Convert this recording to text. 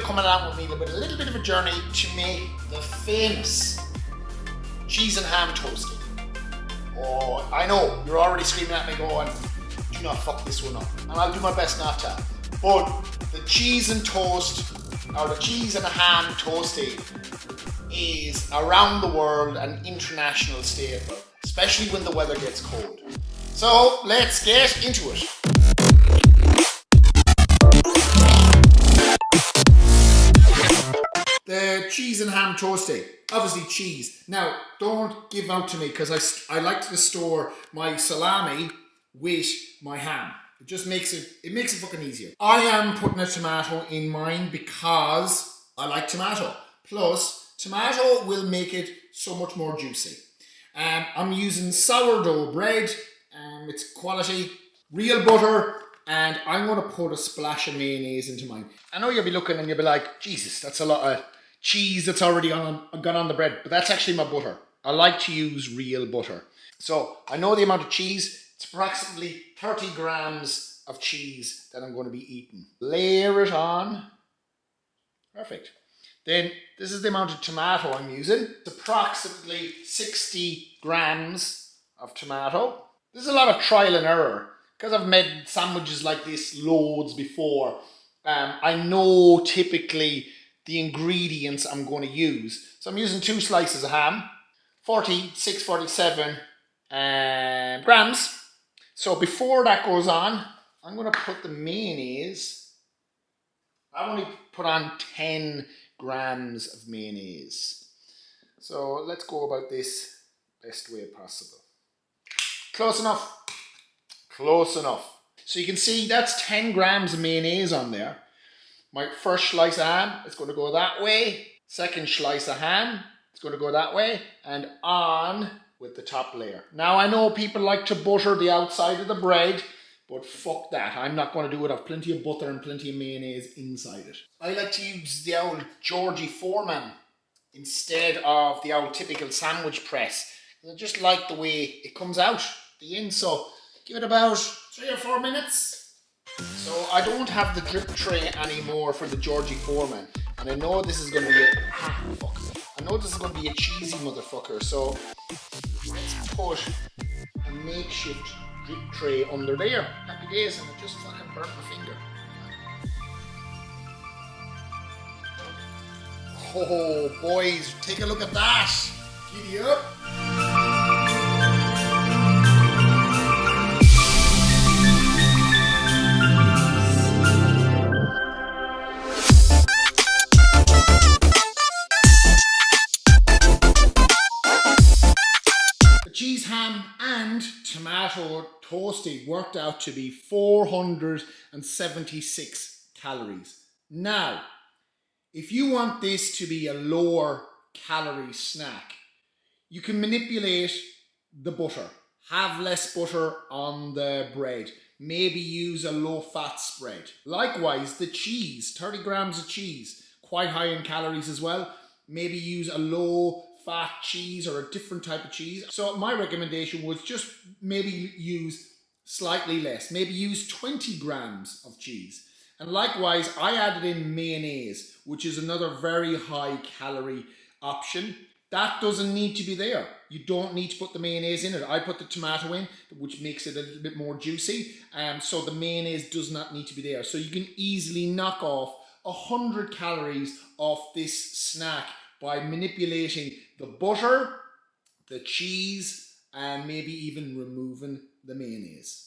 coming along with me with a little bit of a journey to make the famous cheese and ham toastie. Oh, I know, you're already screaming at me going, do not fuck this one up. And I'll do my best not to. But the cheese and toast, or the cheese and ham toastie, is around the world an international staple, especially when the weather gets cold. So let's get into it. The cheese and ham toastie, obviously cheese. Now, don't give out to me because I like to store my salami with my ham. It just makes it fucking easier. I am putting a tomato in mine because I like tomato. Plus, tomato will make it so much more juicy. I'm using sourdough bread. It's quality, real butter, and I'm going to put a splash of mayonnaise into mine. I know you'll be looking and you'll be like, Jesus, that's a lot of cheese that's already gone on the bread, but that's actually my butter. I like to use real butter. So I know the amount of cheese. It's approximately 30 grams of cheese that I'm going to be eating. Layer it on. Perfect. Then this is the amount of tomato I'm using. It's approximately 60 grams of tomato. This is a lot of trial and error. Because I've made sandwiches like this loads before, I know typically the ingredients I'm going to use. So I'm using 2 slices of ham, 47 grams. So before that goes on, I'm going to put the mayonnaise. I only put on 10 grams of mayonnaise. So let's go about this best way possible. Close enough. Close enough. So you can see that's 10 grams of mayonnaise on there. My first slice of ham is going to go that way. Second slice of ham is going to go that way. And on with the top layer. Now I know people like to butter the outside of the bread, but fuck that. I'm not going to do it. I've plenty of butter and plenty of mayonnaise inside it. I like to use the old Georgie Foreman instead of the old typical sandwich press. I just like the way it comes out the end. So give it about 3 or 4 minutes. So I don't have the drip tray anymore for the Georgie Foreman. And I know this is going to be a cheesy motherfucker. So let's put a makeshift drip tray under there. Happy days, and it just fucking burnt my finger. Oh boys, take a look at that. Giddy up. Cheese, ham and tomato toastie worked out to be 476 calories. Now, if you want this to be a lower calorie snack, you can manipulate the butter. Have less butter on the bread. Maybe use a low fat spread. Likewise, the cheese, 30 grams of cheese, quite high in calories as well. Maybe use a low fat cheese or a different type of cheese. So my recommendation was just maybe use slightly less. Maybe use 20 grams of cheese. And likewise, I added in mayonnaise, which is another very high calorie option. That doesn't need to be there. You don't need to put the mayonnaise in it. I put the tomato in, which makes it a little bit more juicy. So the mayonnaise does not need to be there. So you can easily knock off 100 calories off this snack by manipulating the butter, the cheese, and maybe even removing the mayonnaise.